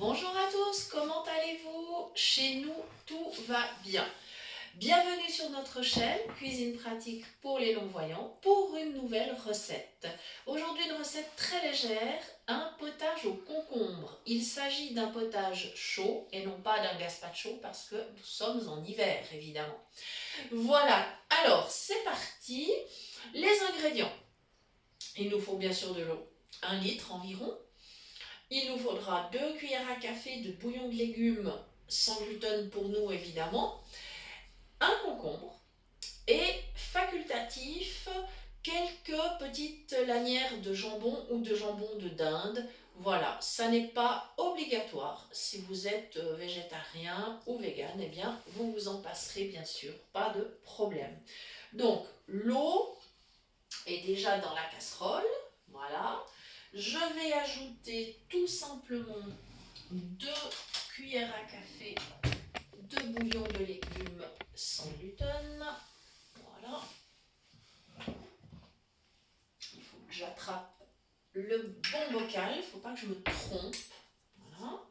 Bonjour à tous, comment allez-vous? Chez nous, tout va bien. Bienvenue sur notre chaîne Cuisine pratique pour les non-voyants pour une nouvelle recette. Aujourd'hui, une recette très légère, un potage au concombre. Il s'agit d'un potage chaud et non pas d'un gazpacho parce que nous sommes en hiver, évidemment. Voilà, alors c'est parti. Les ingrédients. Il nous faut bien sûr de l'eau, 1 litre environ. Il nous faudra 2 cuillères à café de bouillon de légumes sans gluten pour nous évidemment, un concombre et facultatif quelques petites lanières de jambon ou de jambon de dinde. Voilà, ça n'est pas obligatoire. Si vous êtes végétarien ou vegan, eh bien vous vous en passerez bien sûr, pas de problème. Donc l'eau est déjà dans la casserole, voilà. Je vais ajouter tout simplement 2 cuillères à café de bouillon de légumes sans gluten. Voilà. Il faut que j'attrape le bon bocal, il ne faut pas que je me trompe. Voilà.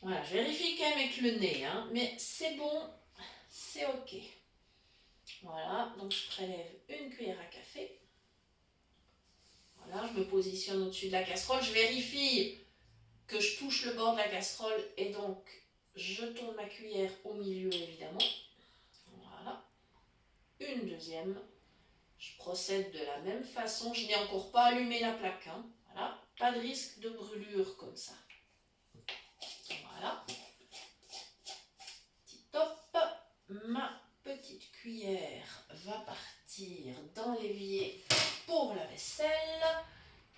Voilà, je vérifie quand même avec le nez, hein, mais c'est bon, c'est ok. Voilà, donc je prélève 1 cuillère à café. Voilà, je me positionne au-dessus de la casserole, je vérifie que je touche le bord de la casserole et donc je tourne ma cuillère au milieu évidemment. Voilà. Une deuxième. Je procède de la même façon. Je n'ai encore pas allumé la plaque. Hein. Voilà. Pas de risque de brûlure comme ça. Voilà. Petit top. Ma petite cuillère va partir dans l'évier pour la vaisselle.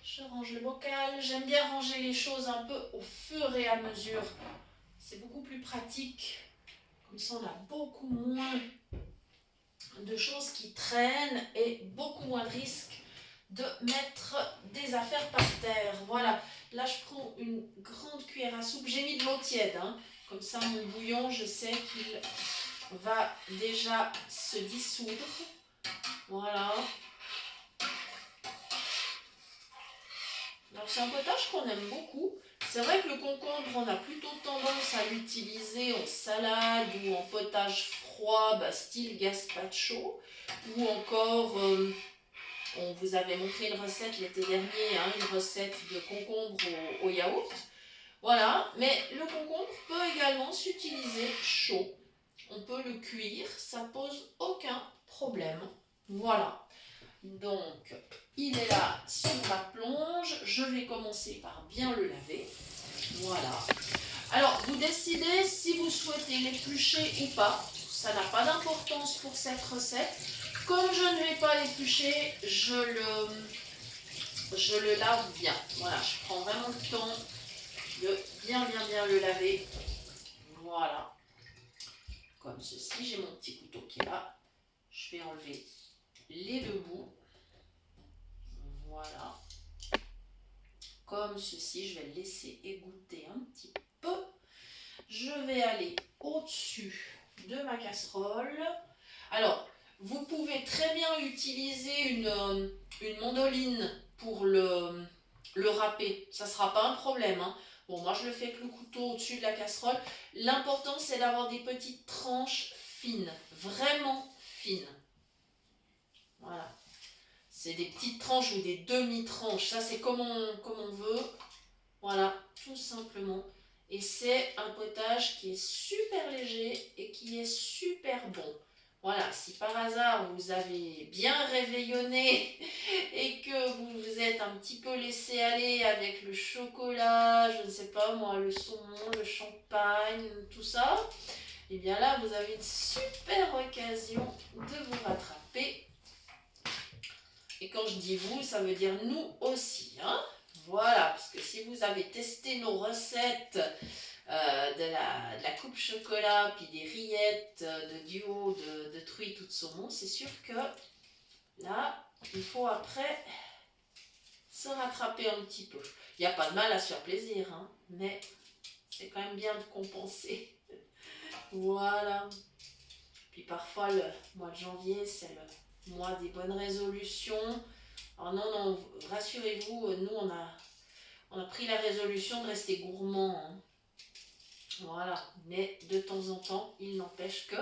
Je range le bocal. J'aime bien ranger les choses un peu au fur et à mesure. C'est beaucoup plus pratique. Comme ça, on a beaucoup moins de choses qui traînent et beaucoup moins de risques de mettre des affaires par terre. Voilà, là je prends une grande cuillère à soupe. J'ai mis de l'eau tiède, hein. Comme ça mon bouillon, je sais qu'il va déjà se dissoudre. Voilà. Alors c'est un potage qu'on aime beaucoup. C'est vrai que le concombre, on a plutôt tendance à l'utiliser en salade ou en potage froid, style gazpacho, ou encore, on vous avait montré une recette l'été dernier, hein, une recette de concombre au yaourt. Voilà, mais le concombre peut également s'utiliser chaud. On peut le cuire, ça pose aucun problème. Voilà. Donc, il est là sous ma plonge. Je vais commencer par bien le laver. Voilà. Alors, vous décidez si vous souhaitez l'éplucher ou pas. Ça n'a pas d'importance pour cette recette. Comme je ne vais pas l'éplucher, je le lave bien. Voilà, je prends vraiment le temps de bien le laver. Voilà. Comme ceci, j'ai mon petit couteau qui est là. Je vais enlever les 2 bouts. Voilà. Comme ceci, je vais le laisser égoutter un petit peu. Je vais aller au-dessus de ma casserole. Alors, vous pouvez très bien utiliser une mandoline pour le râper. Ça ne sera pas un problème. Hein. Bon, moi, je le fais avec le couteau au-dessus de la casserole. L'important, c'est d'avoir des petites tranches fines. Vraiment fines. Voilà. C'est des petites tranches ou des demi-tranches. Ça, c'est comme on veut. Voilà, tout simplement. Et c'est un potage qui est super léger et qui est super bon. Voilà, si par hasard vous avez bien réveillonné et que vous vous êtes un petit peu laissé aller avec le chocolat, je ne sais pas moi, le saumon, le champagne, tout ça, et bien là vous avez une super occasion de vous rattraper. Et quand je dis vous, ça veut dire nous aussi, hein. Voilà, parce que si vous avez testé nos recettes de la coupe chocolat, puis des rillettes de duo de truite ou de saumon, c'est sûr que là, il faut après se rattraper un petit peu. Il n'y a pas de mal à se faire plaisir, hein, mais c'est quand même bien de compenser. Voilà. Puis parfois, le mois de janvier, c'est le mois des bonnes résolutions. Alors non, rassurez-vous, nous, On a pris la résolution de rester gourmand, hein. Voilà, mais de temps en temps, il n'empêche que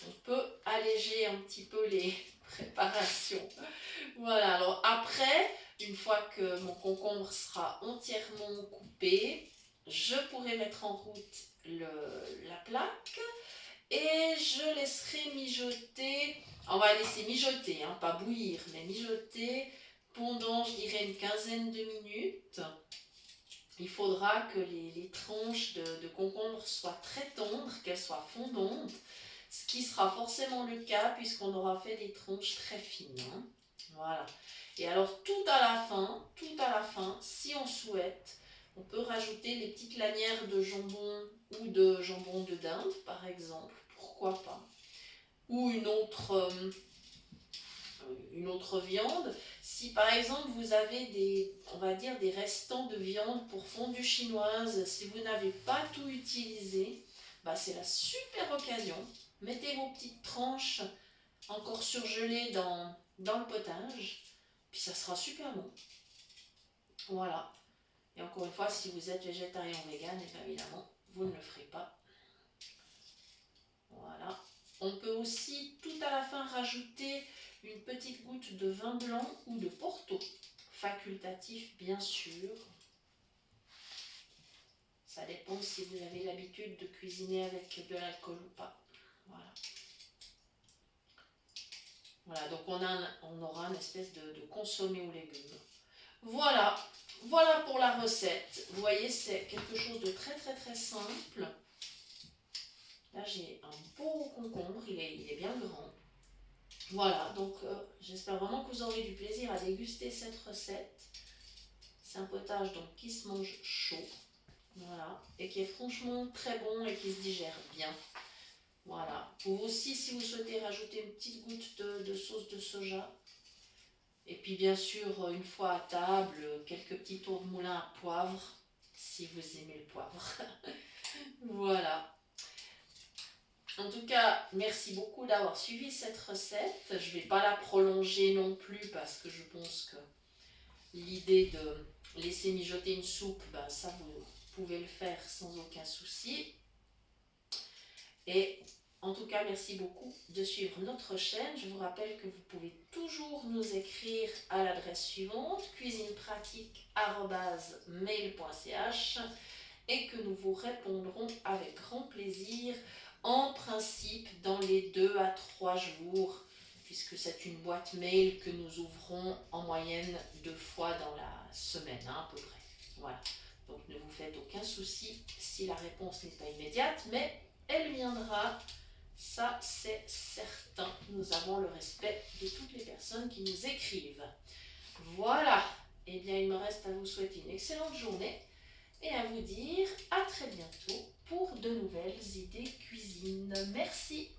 on peut alléger un petit peu les préparations. Voilà, alors après, une fois que mon concombre sera entièrement coupé, je pourrai mettre en route la plaque et je laisserai mijoter. On va laisser mijoter, hein, pas bouillir, mais mijoter pendant, je dirais, une quinzaine de minutes. Il faudra que les tranches de concombre soient très tendres, qu'elles soient fondantes, ce qui sera forcément le cas puisqu'on aura fait des tranches très fines, hein. Voilà. Et alors tout à la fin, si on souhaite, on peut rajouter des petites lanières de jambon ou de jambon de dinde, par exemple, pourquoi pas. Ou une autre viande. Si par exemple vous avez on va dire des restants de viande pour fondue chinoise, si vous n'avez pas tout utilisé, bah c'est la super occasion. Mettez vos petites tranches encore surgelées dans le potage, puis ça sera super bon. Voilà. Et encore une fois, si vous êtes végétarien ou vegan, et bien évidemment, vous ne le ferez pas. Voilà. On peut aussi tout à la fin rajouter une petite goutte de vin blanc ou de Porto, facultatif bien sûr. Ça dépend si vous avez l'habitude de cuisiner avec de l'alcool ou pas. Voilà. Voilà, donc on aura une espèce de consommé aux légumes. Voilà, voilà pour la recette. Vous voyez, c'est quelque chose de très très très simple. Là, j'ai un beau concombre, il est bien grand. Voilà, donc j'espère vraiment que vous aurez du plaisir à déguster cette recette. C'est un potage donc qui se mange chaud, voilà, et qui est franchement très bon et qui se digère bien. Voilà. Vous aussi, si vous souhaitez rajouter une petite goutte de sauce de soja. Et puis bien sûr, une fois à table, quelques petits tours de moulin à poivre, si vous aimez le poivre. Voilà. En tout cas, merci beaucoup d'avoir suivi cette recette. Je ne vais pas la prolonger non plus parce que je pense que l'idée de laisser mijoter une soupe, ben ça vous pouvez le faire sans aucun souci. Et en tout cas, merci beaucoup de suivre notre chaîne. Je vous rappelle que vous pouvez toujours nous écrire à l'adresse suivante, cuisinepratique@mail.ch, et que nous vous répondrons avec grand plaisir, en principe dans les 2 à 3 jours, puisque c'est une boîte mail que nous ouvrons en moyenne 2 fois dans la semaine, hein, à peu près. Voilà. Donc ne vous faites aucun souci si la réponse n'est pas immédiate, mais elle viendra. Ça, c'est certain. Nous avons le respect de toutes les personnes qui nous écrivent. Voilà. Eh bien, il me reste à vous souhaiter une excellente journée et à vous dire à très bientôt pour de nouvelles idées cuisine. Merci.